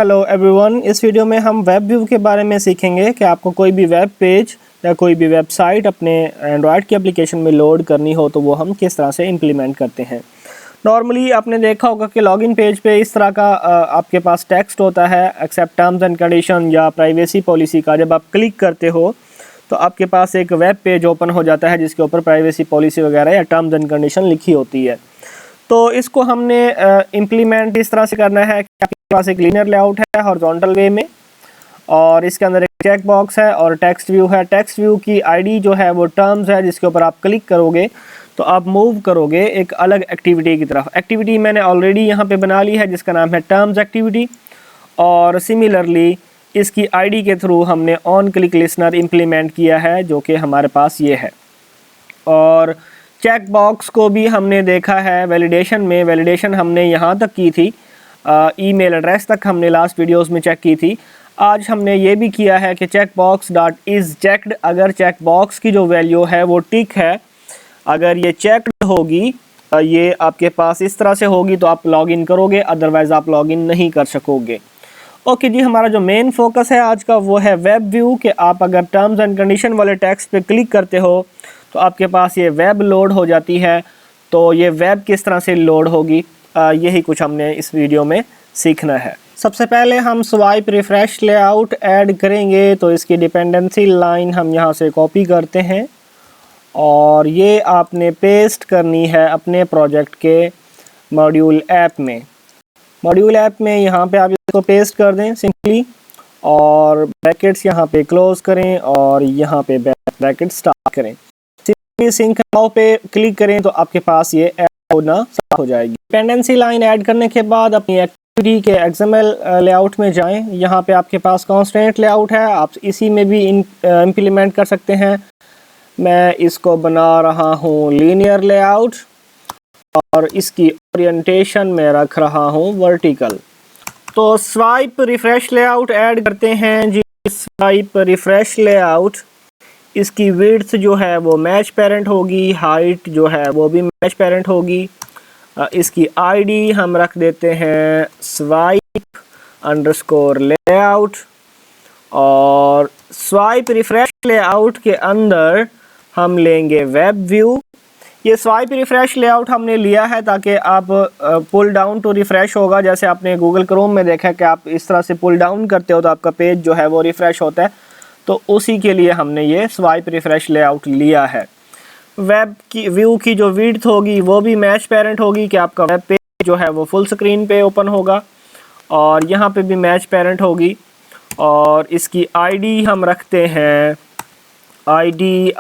Hello everyone, इस video में हम वेब व्यू के बारे में सीखेंगे कि आपको कोई भी वेब पेज या कोई भी वेबसाइट अपने एंड्रॉयड की एप्लीकेशन में लोड करनी हो तो वो हम किस तरह से इम्प्लीमेंट करते हैं। नॉर्मली आपने देखा होगा कि लॉगिन पेज पे इस तरह का आपके पास टेक्स्ट होता है, एक्सेप्ट टर्म्स एंड कंडीशन या प्राइवेसी पॉलिसी का। जब आप क्लिक करते हो तो आपके पास एक वेब पेज ओपन हो जाता है जिसके ऊपर प्राइवेसी पॉलिसी वगैरह या टर्म्स एंड कंडीशन लिखी होती है। तो इसको हमने इम्प्लीमेंट इस तरह से करना है कि आपके पास एक लीनियर लेआउट है हॉरिजॉन्टल वे में, और इसके अंदर एक चेक बॉक्स है और टेक्स्ट व्यू है। टेक्स्ट व्यू की आईडी जो है वो टर्म्स है, जिसके ऊपर आप क्लिक करोगे तो आप मूव करोगे एक अलग एक्टिविटी की तरफ। एक्टिविटी मैंने ऑलरेडी यहाँ पे बना ली है जिसका नाम है टर्म्स एक्टिविटी, और सिमिलरली इसकी आईडी के थ्रू हमने ऑन क्लिक लिसनर इम्प्लीमेंट किया है जो कि हमारे पास ये है। और चेक बॉक्स को भी हमने देखा है वैलिडेशन में। वैलिडेशन हमने यहाँ तक की थी, ईमेल एड्रेस तक हमने लास्ट वीडियोस में चेक की थी। आज हमने ये भी किया है कि check box dot is checked, अगर चेक बॉक्स की जो वैल्यू है वो टिक है, अगर ये चेक्ड होगी, ये आपके पास इस तरह से होगी तो आप लॉगिन करोगे, अदरवाइज़ आप लॉगिन नहीं कर सकोगे। ओके जी, हमारा जो मेन फोकस है आज का वो है वेब व्यू। कि आप अगर टर्म्स एंड कंडीशन वाले टेक्स्ट पे क्लिक करते हो तो आपके पास ये वेब लोड हो जाती है। तो ये वेब किस तरह से लोड होगी, यही कुछ हमने इस वीडियो में सीखना है। सबसे पहले हम स्वाइप रिफ्रेश लेआउट ऐड करेंगे, तो इसकी डिपेंडेंसी लाइन हम यहाँ से कॉपी करते हैं और ये आपने पेस्ट करनी है अपने प्रोजेक्ट के मॉड्यूल ऐप में। मॉड्यूल ऐप में यहाँ पे आप इसको पेस्ट कर दें सिंपली, और ब्रैकेट्स यहाँ पे क्लोज करें और यहाँ पे ब्रैकेट स्टार्ट करें। सिंक नाउ पे क्लिक करें तो आपके पास ये ऐड होना स्टार्ट हो जाएगी। डिपेंडेंसी लाइन ऐड करने के बाद अपनी एक्टिविटी के एक्सएमएल लेआउट में जाएं। यहाँ पे आपके पास कॉन्स्टेंट लेआउट है, आप इसी में भी इम्प्लीमेंट कर सकते हैं। मैं इसको बना रहा हूँ लीनियर लेआउट और इसकी ओरिएंटेशन में रख रहा हूँ वर्टिकल। तो स्वाइप रिफ्रेश लेआउट ऐड करते हैं जी। स्वाइप रिफ्रेश लेआउट, इसकी विड्थ जो है वो मैच पेरेंट होगी, हाइट जो है वो भी मैच पेरेंट होगी। इसकी आईडी हम रख देते हैं स्वाइप अंडरस्कोर लेआउट, और स्वाइप रिफ्रेश लेआउट के अंदर हम लेंगे वेब व्यू। ये स्वाइप रिफ्रेश लेआउट हमने लिया है ताकि आप पुल डाउन टू रिफ्रेश होगा। जैसे आपने गूगल क्रोम में देखा कि आप इस तरह से पुल डाउन करते हो तो आपका पेज जो है वो रिफ्रेश होता है, तो उसी के लिए हमने ये स्वाइप रिफ्रेश लेआउट लिया है। वेब की व्यू की जो विड्थ होगी वो भी मैच पेरेंट होगी कि आपका वेब पेज जो है वो फुल स्क्रीन पे ओपन होगा, और यहाँ पे भी मैच पेरेंट होगी। और इसकी आईडी हम रखते हैं आईडी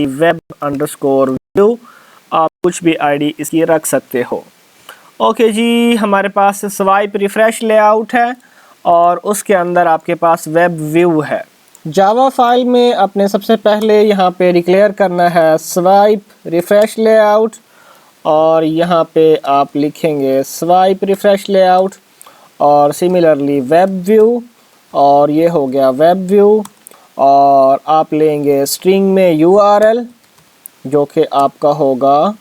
वेब अंडरस्कोर व्यू। आप कुछ भी आईडी इसकी रख सकते हो। ओके जी, हमारे पास स्वाइप रिफ्रेश लेआउट है और उसके अंदर आपके पास वेब व्यू है। जावा फाइल में अपने सबसे पहले यहाँ पे डिक्लेयर करना है स्वाइप रिफ्रेश लेआउट, और यहाँ पे आप लिखेंगे स्वाइप रिफ्रेश लेआउट और सिमिलरली वेब व्यू, और ये हो गया वेब व्यू। और आप लेंगे स्ट्रिंग में URL जो कि आपका होगा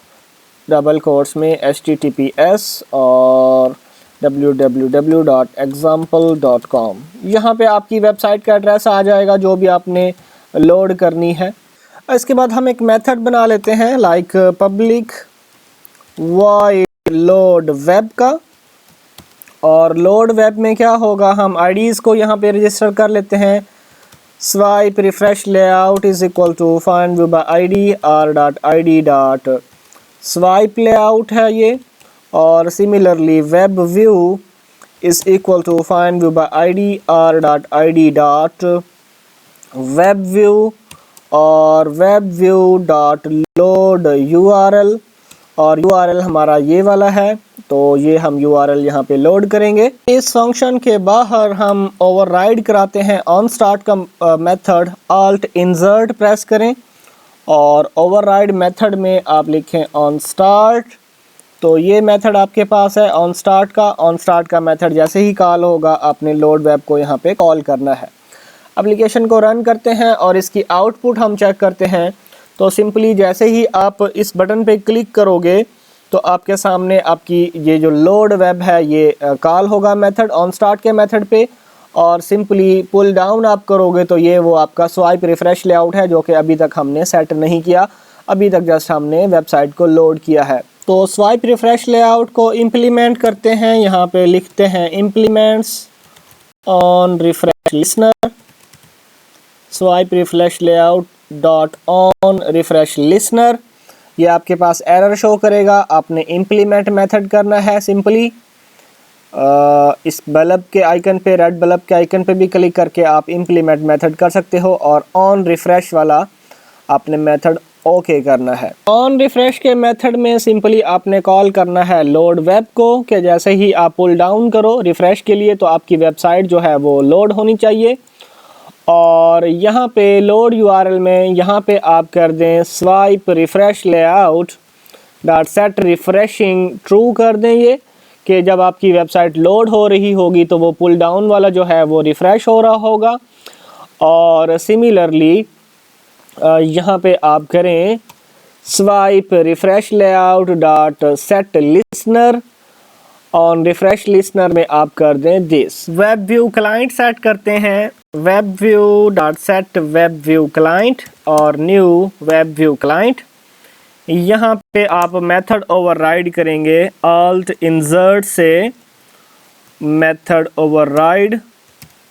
डबल कोट्स में https और www.example.com। यहाँ पे आपकी वेबसाइट का एड्रेस आ जाएगा जो भी आपने लोड करनी है। इसके बाद हम एक मेथड बना लेते हैं like public void load web का। और लोड वेब में क्या होगा, हम आईडीज़ को यहाँ पे रजिस्टर कर लेते हैं। Swipe refresh layout is equal to find view by ID r.id. Swipe layout है ये, और similarly web view is equal to find view by ID r.id. Web view और web view dot load URL, और URL हमारा ये वाला है, तो ये हम URL यहाँ पे लोड करेंगे। इस फंक्शन के बाहर हम ओवरराइड कराते हैं ऑन स्टार्ट का मेथड। ऑल्ट इंसर्ट प्रेस करें और ओवरराइड मेथड में आप लिखें ऑन स्टार्ट। तो ये मेथड आपके पास है ऑन स्टार्ट का। ऑन स्टार्ट का मेथड जैसे ही कॉल होगा आपने लोड वेब को यहाँ पे कॉल करना है। एप्लीकेशन को रन करते हैं और इसकी आउटपुट हम चेक करते हैं। तो सिंपली जैसे ही आप इस बटन पे क्लिक करोगे तो आपके सामने आपकी ये जो लोड वेब है ये कॉल होगा मेथड ऑन स्टार्ट के मेथड पे, और सिंपली पुल डाउन आप करोगे तो ये वो आपका स्वाइप रिफ्रेश लेआउट है जो कि अभी तक हमने सेट नहीं किया, अभी तक जस्ट हमने वेबसाइट को लोड किया है। तो स्वाइप रिफ्रेश लेआउट को इम्प्लीमेंट करते हैं, यहाँ पे लिखते हैं implements on refresh listener, swipe refresh layout dot on refresh listener. ये आपके पास एरर शो करेगा, आपने इम्प्लीमेंट मेथड करना है। सिंपली इस बल्ब के आइकन पे, रेड बल्ब के आइकन पे भी क्लिक करके आप इम्प्लीमेंट मेथड कर सकते हो, और ऑन रिफ्रेश वाला आपने मेथड ओके करना है। ऑन रिफ्रेश के मेथड में सिंपली आपने कॉल करना है लोड वेब को, कि जैसे ही आप पुल डाउन करो रिफ्रेश के लिए तो आपकी वेबसाइट जो है वो लोड होनी चाहिए। और यहाँ पे लोड यूआरएल में यहाँ पे आप कर दें swipe refresh layout dot set refreshing true कर दें, ये कि जब आपकी वेबसाइट लोड हो रही होगी तो वो पुल डाउन वाला जो है वो रिफ्रेश हो रहा होगा। और सिमिलरली यहाँ पे आप करें swipe refresh layout dot set listener, on refresh listener में आप कर दें this. Web view client set करते हैं, web view dot set web view client और न्यू वेब व्यू क्लाइंट। यहाँ पे आप मेथड ओवरराइड करेंगे ऑल्ट इंसर्ट से method override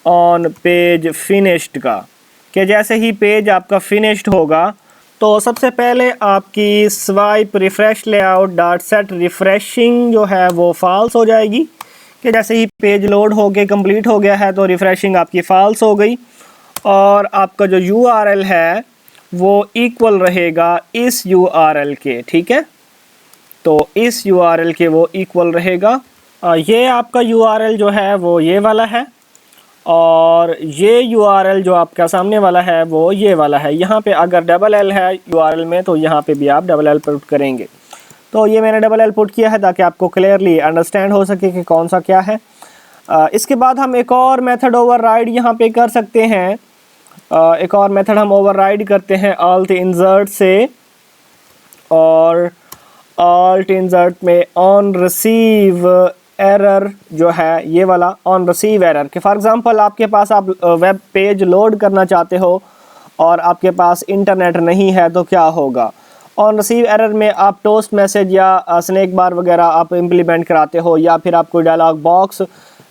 on page finished का, कि जैसे ही पेज आपका फिनिश्ड होगा तो सबसे पहले आपकी swipe refresh layout dot set refreshing जो है वो फॉल्स हो जाएगी, कि जैसे ही पेज लोड हो के कंप्लीट हो गया है तो रिफ्रेशिंग आपकी फॉल्स हो गई, और आपका जो यूआरएल है वो इक्वल रहेगा इस यूआरएल के। ठीक है, तो इस यूआरएल के वो इक्वल रहेगा। ये आपका यूआरएल जो है वो ये वाला है, और ये यूआरएल जो आपका सामने वाला है वो ये वाला है। यहाँ पे अगर डबल एल है यूआरएल में तो यहाँ पे भी आप डबल एल पुट करेंगे। तो ये मैंने डबल एल पुट किया है ताकि आपको क्लियरली अंडरस्टैंड हो सके कि कौन सा क्या है। इसके बाद हम एक और मेथड ओवरराइड यहाँ पे कर सकते हैं। एक और मेथड हम ओवरराइड करते हैं ऑल्ट इंसर्ट से, और ऑल्ट इंसर्ट में ऑन रिसीव एरर जो है ये वाला ऑन रिसीव एरर, कि फॉर एग्जांपल आपके पास आप वेब पेज लोड करना चाहते हो और आपके पास इंटरनेट नहीं है तो क्या होगा। ऑन रिसीव एरर में आप टोस्ट मैसेज या स्नैक बार वगैरह आप इम्प्लीमेंट कराते हो, या फिर आप कोई डायलॉग बॉक्स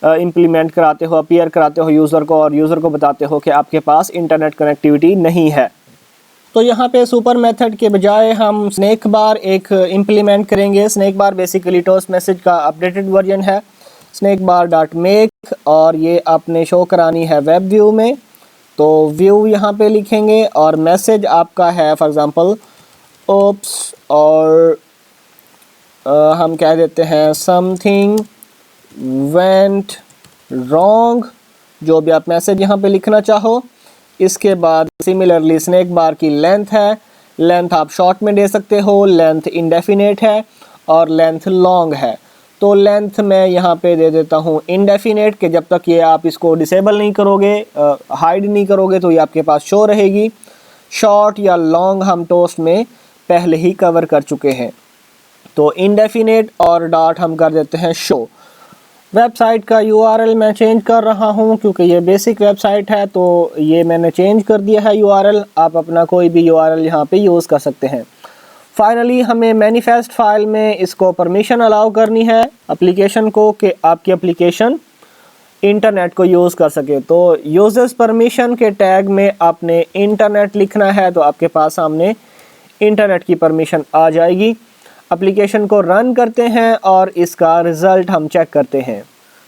इम्प्लीमेंट कराते हो, अपीयर कराते हो यूज़र को, और यूज़र को बताते हो कि आपके पास इंटरनेट कनेक्टिविटी नहीं है। तो यहाँ पे सुपर मेथड के बजाय हम स्नैक बार एक इम्प्लीमेंट करेंगे। Snack bar basically toast message का अपडेटेड वर्जन है, स्नैक बार डॉट मेक, और ये आपने शो करानी है वेब व्यू में। तो व्यू यहाँ पे लिखेंगे और मैसेज आपका है फॉर एग्ज़ाम्पल ओप्स, और हम कह देते हैं समथिंग वेंट रॉन्ग, जो भी आप मैसेज यहाँ पे लिखना चाहो। इसके बाद सिमिलरली स्नैक बार की लेंथ है, लेंथ आप शॉर्ट में दे सकते हो, लेंथ इंडेफिनेट है और लेंथ लॉन्ग है। तो लेंथ मैं यहाँ पे दे देता हूँ इंडेफिनेट, कि जब तक ये आप इसको डिसेबल नहीं करोगे, हाइड नहीं करोगे तो ये आपके पास शो रहेगी। शॉर्ट या लॉन्ग हम टोस्ट में पहले ही कवर कर चुके हैं। तो इंडेफिनेट और डॉट हम कर देते हैं शो। वेबसाइट का यूआरएल मैं चेंज कर रहा हूं क्योंकि ये बेसिक वेबसाइट है, तो ये मैंने चेंज कर दिया है यूआरएल। आप अपना कोई भी यूआरएल यहां पे यूज़ कर सकते हैं। फाइनली हमें मैनिफेस्ट फाइल में इसको परमिशन अलाउ करनी है एप्लीकेशन को, कि आपकी एप्लीकेशन इंटरनेट को यूज़ कर सके। तो यूजर्स परमिशन के टैग में आपने इंटरनेट लिखना है, तो आपके पास सामने इंटरनेट की परमिशन आ जाएगी। एप्लीकेशन को रन करते हैं और इसका रिज़ल्ट हम चेक करते हैं।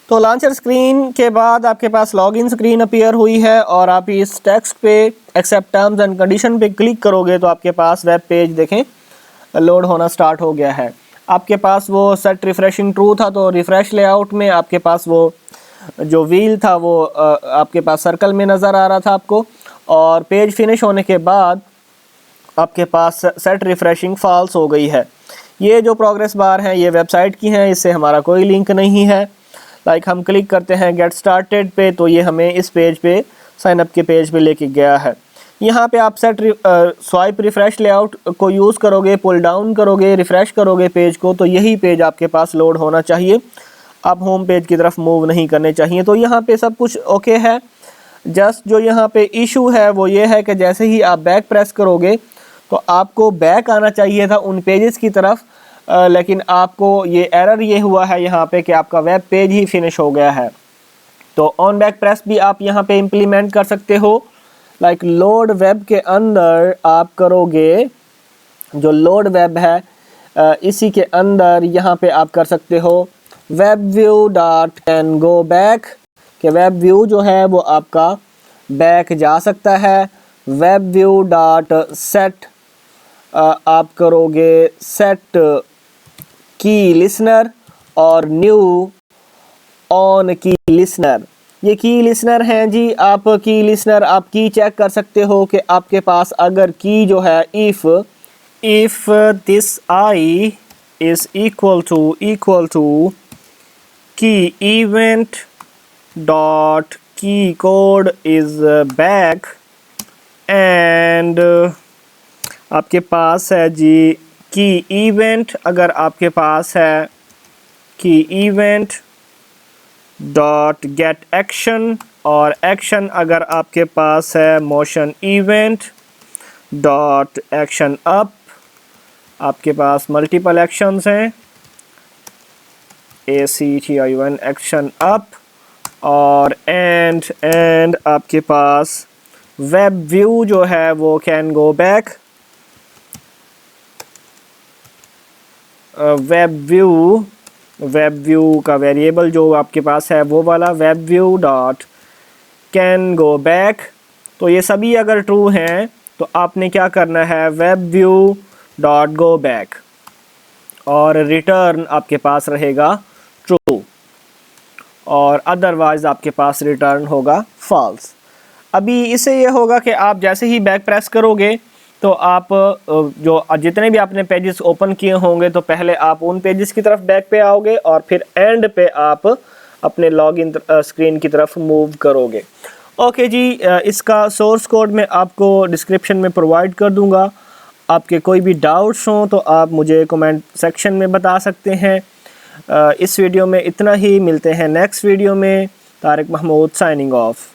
तो लॉन्चर स्क्रीन के बाद आपके पास लॉगिन स्क्रीन अपीयर हुई है, और आप इस टेक्स्ट पे एक्सेप्ट टर्म्स एंड कंडीशन पे क्लिक करोगे तो आपके पास वेब पेज देखें लोड होना स्टार्ट हो गया है। आपके पास वो सेट रिफ्रेशिंग ट्रू था, तो रिफ्रेश लेआउट में आपके पास वो जो व्हील था वो आपके पास सर्कल में नज़र आ रहा था आपको, और पेज फिनिश होने के बाद आपके पास सेट रिफ्रेशिंग फॉल्स हो गई है। ये जो प्रोग्रेस बार हैं ये वेबसाइट की हैं, इससे हमारा कोई लिंक नहीं है। लाइक हम क्लिक करते हैं गेट स्टार्टेड पे, तो ये हमें इस पेज पे साइन अप के पेज पे लेके गया है। यहाँ पे आप सेट स्वाइप रिफ़्रेश लेआउट को यूज़ करोगे, पुल डाउन करोगे, रिफ़्रेश करोगे पेज को, तो यही पेज आपके पास लोड होना चाहिए। आप होम पेज की तरफ मूव नहीं करने चाहिए। तो यहाँ पे सब कुछ ओके है। जस्ट जो यहाँ पे इशू है वो ये है कि जैसे ही आप बैक प्रेस करोगे तो आपको बैक आना चाहिए था उन पेजेस की तरफ, लेकिन आपको ये एरर ये हुआ है यहाँ पे कि आपका वेब पेज ही फिनिश हो गया है। तो ऑन बैक प्रेस भी आप यहाँ पे इम्प्लीमेंट कर सकते हो। लाइक लोड वेब के अंदर आप करोगे, जो लोड वेब है इसी के अंदर यहाँ पे आप कर सकते हो web view dot can go back, कि वेब व्यू जो है वो आपका बैक जा सकता है। वेब व्यू डॉट सेट आप करोगे सेट की लिसनर और न्यू ऑन की लिसनर। ये की लिसनर हैं जी, आप की लिसनर आप की चेक कर सकते हो कि आपके पास अगर की जो है if this I is equal to key event dot key code is back and आपके पास है जी की इवेंट, अगर आपके पास है की इवेंट डॉट गेट एक्शन, और एक्शन अगर आपके पास है motion event dot action up, आपके पास मल्टीपल एक्शंस हैं ACTION एक्शन अप, और एंड आपके पास वेब व्यू जो है वो can go back. Web view का वेरिएबल जो आपके पास है वो वाला web view dot can go back. तो ये सभी अगर ट्रू हैं तो आपने क्या करना है, web view dot go back, और रिटर्न आपके पास रहेगा ट्रू, और अदरवाइज आपके पास रिटर्न होगा फॉल्स। अभी इससे ये होगा कि आप जैसे ही बैक प्रेस करोगे तो आप जो जितने भी आपने पेजेस ओपन किए होंगे तो पहले आप उन पेजेस की तरफ बैक पे आओगे और फिर एंड पे आप अपने लॉगिन स्क्रीन की तरफ मूव करोगे। ओके जी, इसका सोर्स कोड मैं आपको डिस्क्रिप्शन में प्रोवाइड कर दूंगा। आपके कोई भी डाउट्स हों तो आप मुझे कमेंट सेक्शन में बता सकते हैं। इस वीडियो में इतना ही, मिलते हैं नेक्स्ट वीडियो में। Tariq Mahmood signing of.